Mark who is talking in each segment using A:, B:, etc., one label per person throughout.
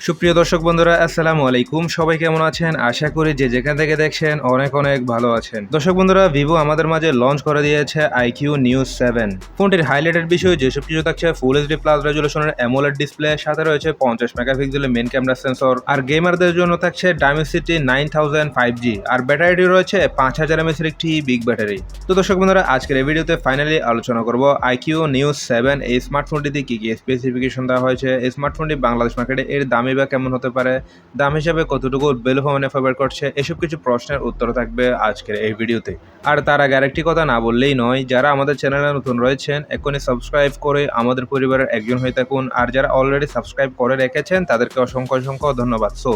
A: সুপ্রিয় দর্শক বন্ধুরা আসসালামু আলাইকুম। সবাই কেমন আছেন? আশা করি যে যেখান থেকে দেখছেন অনেক ভালো আছেন। দর্শক বন্ধুরা, ভিভো আমাদের মাঝে লঞ্চ করে দিয়েছে IQoo Neo 7। ফোনটির হাইলাইটেড বিষয় যেসব কিছু থাকছে ফুল এইচডি প্লাস রেজুলেশনের অ্যামোলেড ডিসপ্লে, সাথে রয়েছে 50 মেগাপিক্সেলের মেইন ক্যামেরা সেন্সর, আর গেমারদের জন্য থাকছে ডাইমেনসিটি 9000 5G, আর ব্যাটারিটি রয়েছে 5000 mAh এর একটি বিগ ব্যাটারি। তো দর্শক বন্ধুরা, আজকের এই ভিডিওতে ফাইনালি আলোচনা করব IQoo Neo 7 এই স্মার্টফোনটিতে কি কি স্পেসিফিকেশন দেওয়া হয়েছে, এই স্মার্টফোনটি বাংলাদেশ মার্কেটে এর দামই বা কেমন হতে পারে, দাম হিসাবে কতটুকু ভ্যালু ফর মানি ফেভার করছে, এসব কিছু প্রশ্নের উত্তর থাকবে আজকের এই ভিডিওতে। আর তার আগে আরেকটি কথা না বললেই নয়, যারা আমাদের চ্যানেলে নতুন রয়েছেন এখনই সাবস্ক্রাইব করে আমাদের পরিবারের একজন হয়ে থাকুন, আর যারা অলরেডি সাবস্ক্রাইব করে রেখেছেন তাদেরকে অসংখ্য অসংখ্য ধন্যবাদ। সো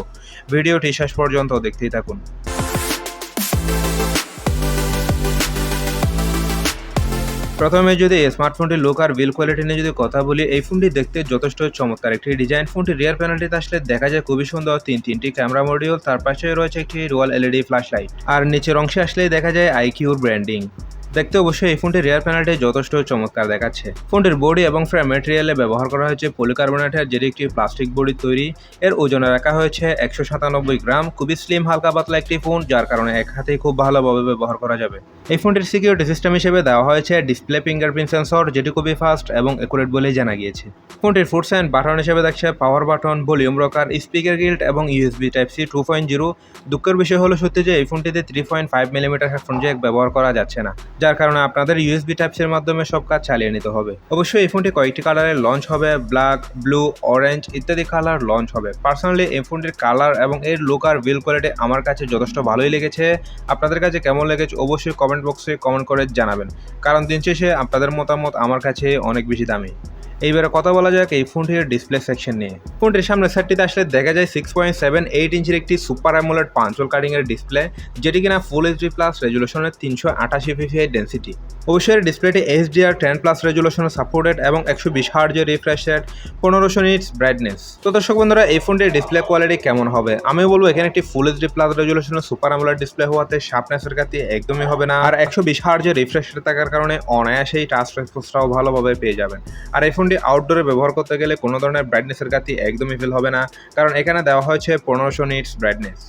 A: ভিডিওটি শেষ পর্যন্ত দেখতেই থাকুন। প্রথমে যদি এই স্মার্টফোনটির লুক আর বিল কোয়ালিটি নিয়ে যদি কথা বলি, এই ফোনটি দেখতে যথেষ্ট চমৎকার একটি ডিজাইন। ফোনটির রিয়ার প্যানেলটিতে আসলে দেখা যায় খুবই সুন্দর তিনটি ক্যামেরা মডিউল, তার পাশে রয়েছে একটি রুয়াল এলইডি ফ্ল্যাশ লাইট, আর নিচের অংশে আসলেই দেখা যায় IQoo ব্র্যান্ডিং। দেখতে অবশ্যই এই ফোনটির রিয়ার প্যানেলটি যথেষ্ট চমৎকার দেখাচ্ছে। ফোনটির বডি এবং ফ্রেম ম্যাটেরিয়ালে ব্যবহার করা হয়েছে পলিকার্বনেটের, যেটি একটি প্লাস্টিক বডি তৈরি। এর ওজনে রাখা হয়েছে 197 গ্রাম। খুবই স্লিম হালকা পাতলা একটি ফোন, যার কারণে এক হাতেই খুব ভালোভাবে ব্যবহার করা যাবে। এই ফোনটির সিকিউরিটি সিস্টেম হিসেবে দেওয়া হয়েছে ডিসপ্লে ফিঙ্গারপ্রিন্ট সেন্সর, যেটি খুবই ফাস্ট এবং অ্যাকুরেট বলেই জানা গিয়েছে। ফোনটির ফুটস অ্যান্ড বাটন হিসেবে দেখছে power button, volume rocker, speaker guild এবং USB Type-C 2.0। দুঃখের বিষয় হলো সত্যি যে এই ফোনটিতে 3.5 মিলিমিটার হেডফোন জ্যাক ব্যবহার করা যাচ্ছে না, যার কারণে আপনাদের USB Type-C এর মাধ্যমে সব কাজ চালিয়ে নিতে হবে। অবশ্যই এই ফোনটি কয়েকটি কালারে লঞ্চ হবে, ব্ল্যাক, ব্লু, অরেঞ্জ ইত্যাদি কালার লঞ্চ হবে। পার্সোনালি এই ফোনটির কালার এবং এর লুক আর বিল কোয়ালিটি আমার কাছে যথেষ্ট ভালোই লেগেছে। আপনাদের কাছে কেমন লেগেছে অবশ্যই কমেন্ট বক্সে কমেন্ট করে জানাবেন, কারণ দিন শেষে আপনাদের মতামত আমার কাছে অনেক বেশি দামি। এইবারে কথা বলা যাক এই ফোনটির ডিসপ্লে সেকশন নিয়ে। ফোনটির সামনের সাইডটিতে আসলে দেখা যায় 6.78 ইঞ্চির একটি সুপার অ্যামোলেড পাঁচল কাটিং এর ডিসপ্লে, যেটি কিনা ফুল এইচডি প্লাস রেজুলেশনের 388 ppi ডেন্সিটি। অবশ্যই ডিসপ্লেটি HDR10+ রেজুলেশনে সাপোর্টেড এবং 120 hertz refresh rate, 1500 nits brightness. তো দর্শক বন্ধুরা, এই ফোনটির ডিসপ্লে কোয়ালিটি কেমন হবে? আমি বলবো এখানে একটি ফুল এইচডি প্লাস রেজুলেশনের সুপার অ্যামোলেড ডিসপ্লে হওয়াতে শার্পনেসের ঘাটতি একদমই হবে না, আর 120 হার্জ রিফ্রেশ রেট থাকার কারণে অনায়াসেই টাচ রেসপন্সটাও ভালোভাবে পেয়ে যাবেন। আর এই ফোনটি আউটডোরে ব্যবহার করতে গেলে কোনো ধরনের ব্রাইটনেসের ঘাটতি একদমই ফিল হবে না, কারণ এখানে দেওয়া হয়েছে 1500 নিটস ব্রাইটনেস।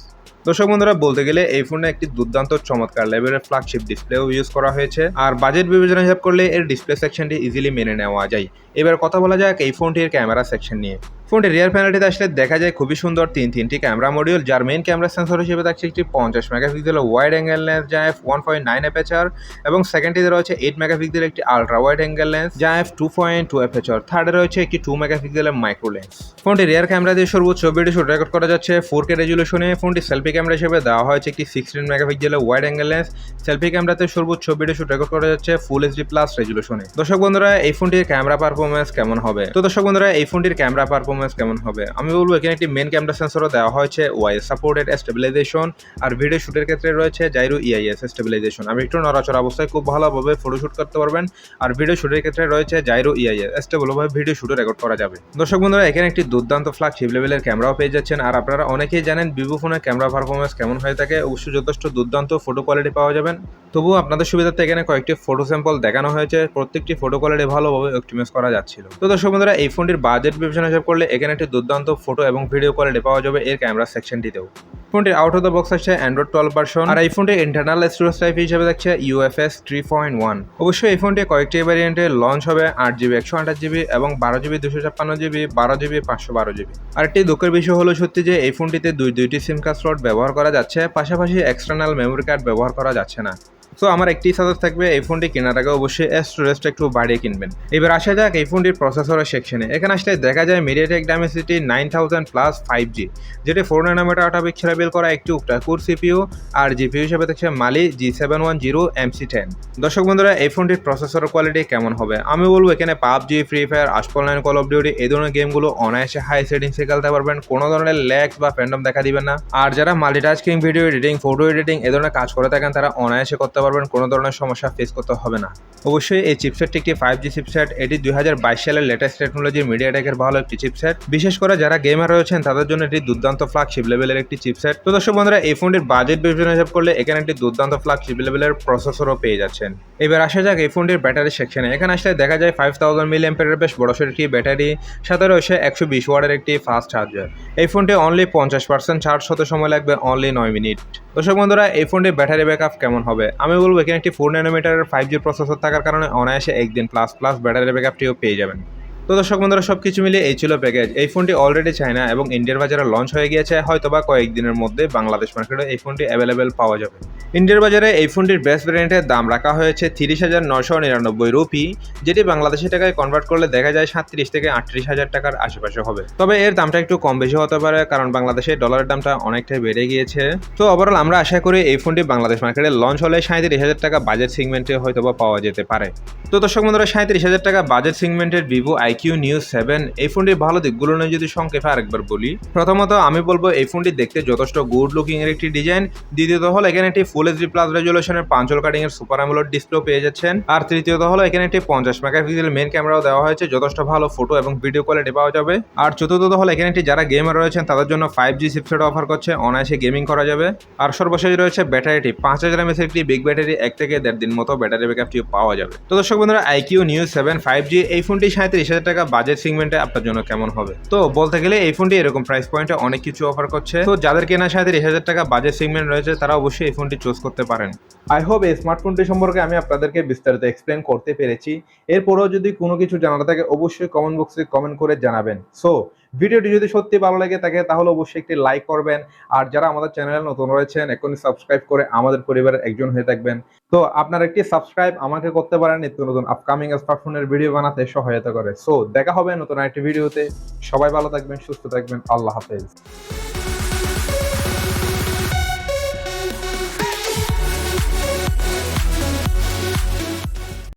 A: দর্শক বন্ধুরা, বলতে গেলে এই ফোনে একটি দুর্দান্ত চমৎকার লেভেলের ফ্ল্যাগশিপ ডিসপ্লেও ইউজ করা হয়েছে, আর বাজেট বিবেচনা হিসাব করলে এর ডিসপ্লে সেকশনটি ইজিলি মেনে নেওয়া যায়। এবার কথা বলা যাক এই ফোনটির ক্যামেরা সেকশন নিয়ে। ফোনটির রিয়ার প্যানেলটিতে আসলে দেখা যায় খুবই সুন্দর তিনটি ক্যামেরা মডিউল, যার মেইন ক্যামেরা সেন্সর হিসেবে থাকছে একটি 50 মেগাপিক্সেলের ওয়াইড অ্যাঙ্গেল লেন্স যা f1.9 অ্যাপারচার, এবং সেকেন্ডটিতে রয়েছে 8 মেগাপিক্সেলের একটি আলট্রা ওয়াইড অ্যাঙ্গেল লেন্স যা f2.2 অ্যাপারচার, থার্ডে রয়েছে একটি 2 মেগাপিক্সেলের মাইক্রো লেন্স। ফোনটির রিয়ার ক্যামেরা দিয়ে সর্বোচ্চ ভিডিও শুট রেকর্ড করা যাচ্ছে 4K রেজুলেশনে। ফোনটি সেলফি ক্যামেরা হিসেবে দেওয়া হয়েছে একটি 16 মেগাপিক্সেলের ওয়াইড অ্যাঙ্গেল লেন্স। সেলফি ক্যামেরাতে সর্বোচ্চ ভিডিও শুট রেকর্ড করা যাচ্ছে ফুল এইচডি প্লাস রেজুলেশনে। দর্শক বন্ধুরা, এই ফোনটির ক্যামেরা পারফরমেন্স কেমন হবে? তো দর্শক বন্ধুরা, এই ফোনটির ক্যামেরা পারফরমেন্স কেমন হবে আমি বলবো এখানে একটি মেইন ক্যামেরা সেন্সরও দেওয়া হয়েছে ওয়াইস সাপোর্টেড স্টেবিলাইজেশন, আর ভিডিও শুটের ক্ষেত্রে রয়েছে জাইরো EIS স্টেবিলাইজেশন। আপনি একটু নড়াচড়া অবস্থায় খুব ভালোভাবে ফটোশুট করতে পারবেন, আর ভিডিও শুটের ক্ষেত্রে রয়েছে জাইরো EIS স্টেবলভাবে ভিডিও শুটে রেকর্ড করা যাবে। দর্শক বন্ধুরা, এখানে একটি দুর্দান্ত ফ্ল্যাগশিপ লেভেলের ক্যামেরাও পেয়ে যাচ্ছেন, আর আপনারা অনেকেই জানেন ভিভো ফোনের ক্যামেরা পারফরমেন্স কেমন হয়ে থাকে। অবশ্যই যথেষ্ট দুর্দান্ত ফটো কোয়ালিটি পাওয়া যাবেন। তবুও আপনাদের সুবিধার্থে এখানে কয়েকটি ফটো স্যাম্পল দেখানো হয়েছে, প্রত্যেকটি ফটো কোয়ালিটি ভালোভাবে অপটিমাইজ করা যাচ্ছিল। তো দর্শক বন্ধুরা, এই ফোনটির বাজেট বিবেচনা হিসাব করলে এখানে একটি দুর্দান্ত ফটো এবং ভিডিও কোয়ালিটি পাওয়া যাবে এর ক্যামেরা সেকশনটিতেও। ফোনটির আউট অফ দ্য বক্স আছে Android 12 ভার্সন, আর এই ফোনটির ইন্টারনাল স্টোরেজ টাইপ হিসেবে দেখছে UFS 3.1। অবশ্যই এই ফোনটি কয়েকটি ভ্যারিয়েন্টে লঞ্চ হবে 8GB 128GB এবং 12GB 256GB, 12GB 512GB। আর একটি দুঃখের বিষয় হলো সত্যি যে এই ফোনটিতে দুইটি সিম কার্ড স্লট ব্যবহার করা যাচ্ছে, পাশাপাশি এক্সটার্নাল মেমোরি কার্ড ব্যবহার করা যাচ্ছে না। তো আমার একটি সাজেস্ট থাকবে, এই ফোনটি কেনার আগে অবশ্যই স্টোরেজটা একটু বাড়িয়ে কিনবেন। এবার আসা যাক এই ফোনটির প্রসেসরের সেকশনে। এখানে আসলে দেখা যায় MediaTek Dimensity 9000+ 5G, যেটি 4 nanometer 8 পিক্সেলে বিল করা একটি Qiqoo CPU, আর GPU হিসেবে দেখছে Mali G710 MC10। দর্শক বন্ধুরা, এই ফোনটির প্রসেসরের কোয়ালিটি কেমন হবে আমি বলবো এখানে PUBG, ফ্রি ফায়ার, আশপল9, কল অফ ডিউটি এই ধরনের গেমগুলো অনায়াসে হাই সেটিংসে খেলতে পারবেন, কোনো ধরনের ল্যাগস বা ফ্যান্ডম দেখা দিবেন না। আর যারা multitasking, video editing, photo editing এ ধরনের কাজ করে থাকেন তারা অনায়াসে করতে করতে পারবেন, কোনো ধরনের সমস্যা ফেস করতে হবে না। অবশ্যই এই চিপসেটটি একটি 5G চিপসেট। এটি 2022 সালের লেটেস্ট টেকনোলজি মিডিয়াটেকের ভালো একটি চিপসেট। বিশেষ করে যারা গেমার রয়েছেন তাদের জন্য এটি দুর্দান্ত ফ্ল্যাগশিপ লেভেলের একটি চিপসেট। তো দর্শক বন্ধুরা, এই ফোনটির বাজেট বিবেচনা হিসাব করলে এখানে একটি দুর্দান্ত ফ্ল্যাগশিপ লেভেলের প্রসেসরও পেয়ে যাচ্ছেন। এবার আসা যাক এই ফোনটির ব্যাটারি সেকশনে। এখানে আসলে দেখা যায় 5000 mAh বেশ বড়সড় একটি ব্যাটারি, সাথে রয়েছে 120 ওয়াটের একটি ফাস্ট চার্জার। এই ফোনটি অনলি 50% চার্জ হতে সময় লাগবে অনলি 9 মিনিট। দর্শক বন্ধুরা, এই ফোনটির ব্যাটারি ব্যাকআপ কেমন হবে? আমি বলবো এখানে একটি 4 ন্যানোমিটারের 5G প্রসেসর থাকার কারণে অনায়াসে একদিন প্লাস ব্যাটারি ব্যাকআপটিও পেয়ে যাবেন। তো দর্শক বন্ধুরা, সবকিছু মিলিয়ে এই ছিল প্যাকেজ। এই ফোনটি অলরেডি চায়না এবং ইন্ডিয়ার বাজারে লঞ্চ হয়ে গিয়েছে, হয়তোবা কয়েকদিনের মধ্যে বাংলাদেশ মার্কেটে এই ফোনটি অ্যাভেলেবেল পাওয়া যাবে। ইন্ডিয়ার বাজারে এই ফোনটির বেস্ট ভ্যারিয়েন্টের দাম রাখা হয়েছে 30,999 রুপি, যেটি বাংলাদেশি টাকায় কনভার্ট করলে দেখা যায় 37 থেকে 38,000 টাকার আশেপাশে হবে। তবে এর দামটা একটু কম বেশি হতে পারে, কারণ বাংলাদেশে ডলারের দামটা অনেকটাই বেড়ে গিয়েছে। তো ওভারঅল আমরা আশা করি এই ফোনটি বাংলাদেশ মার্কেটে লঞ্চ হলে 37,000 টাকা বাজেট সেগমেন্টে হয়তোবা পাওয়া যেতে পারে। তো দর্শক বন্ধুরা, 37,000 টাকা বাজেট সেগমেন্টের ভিভো IQoo Neo 7 এই ফোনটির ভালো দিকগুলো নিয়ে যদি সংক্ষেপে আরেকবার বলি, প্রথমত আমি বলবো এই ফোনটি দেখতে যথেষ্ট গুড লুকিং এর একটি ডিজাইন। দ্বিতীয়ত হলো এখানে একটি ফুল এইচডি প্লাস রেজুলেশনের পাঞ্চল কাটিং এর সুপার অ্যামোলেড ডিসপ্লে পেয়ে যাচ্ছেন। আর তৃতীয়ত হলো এখানে একটি 50 মেগাপিক্সেল মেইন ক্যামেরাও দেওয়া হয়েছে, যথেষ্ট ভালো ফটো এবং ভিডিও কোয়ালিটি পাওয়া যাবে। আর চতুর্থত হলো এখানে একটি যারা গেমার রয়েছেন তাদের জন্য 5G চিপসেট অফার করছে, অনায়াসে গেমিং করা যাবে। আর সর্বশেষ রয়েছে ব্যাটারিটি 5000 mAh একটি বিগ ব্যাটারি, 1 থেকে 1.5 দিন মতো ব্যাটারি ব্যাকআপটিও পাওয়া যাবে। তো দর্শক বন্ধুরা, IQoo Neo 7 5G এই ফোনটি 37,000 টাকা বাজেট সেগমেন্টে আপনার জন্য কেমন হবে? তো বলতে গেলে এই ফোনটি এরকম প্রাইস পয়েন্টে অনেক কিছু অফার করছে। তো যাদের কেনা 37,000 টাকা বাজেট সেগমেন্ট রয়েছে তারা অবশ্যই এই ফোনটি চুজ করতে পারেন। আই হোপ এই স্মার্টফোনটি সম্পর্কে আমি আপনাদেরকে বিস্তারিত এক্সপ্লেন করতে পেরেছি। এরপরেও যদি কোনো কিছু জানার থাকে অবশ্যই কমেন্ট বক্সে কমেন্ট করে জানাবেন। সো ভিডিওটি যদি সত্যি ভালো লাগে থাকে তাহলে অবশ্যই একটি লাইক করবেন। আর যারা আমাদের চ্যানেলে নতুন রয়েছেন এখনই সাবস্ক্রাইব করে আমাদের পরিবারের একজন হয়ে থাকবেন। তো আপনার একটি সাবস্ক্রাইব আমাকে করতে পারেন নিত্য নতুন আপকামিং স্মার্টফোনের ভিডিও বানাতে সহায়তা করে। সো দেখা হবে নতুন একটি ভিডিওতে। সবাই ভালো থাকবেন, সুস্থ থাকবেন। আল্লাহ হাফেজ।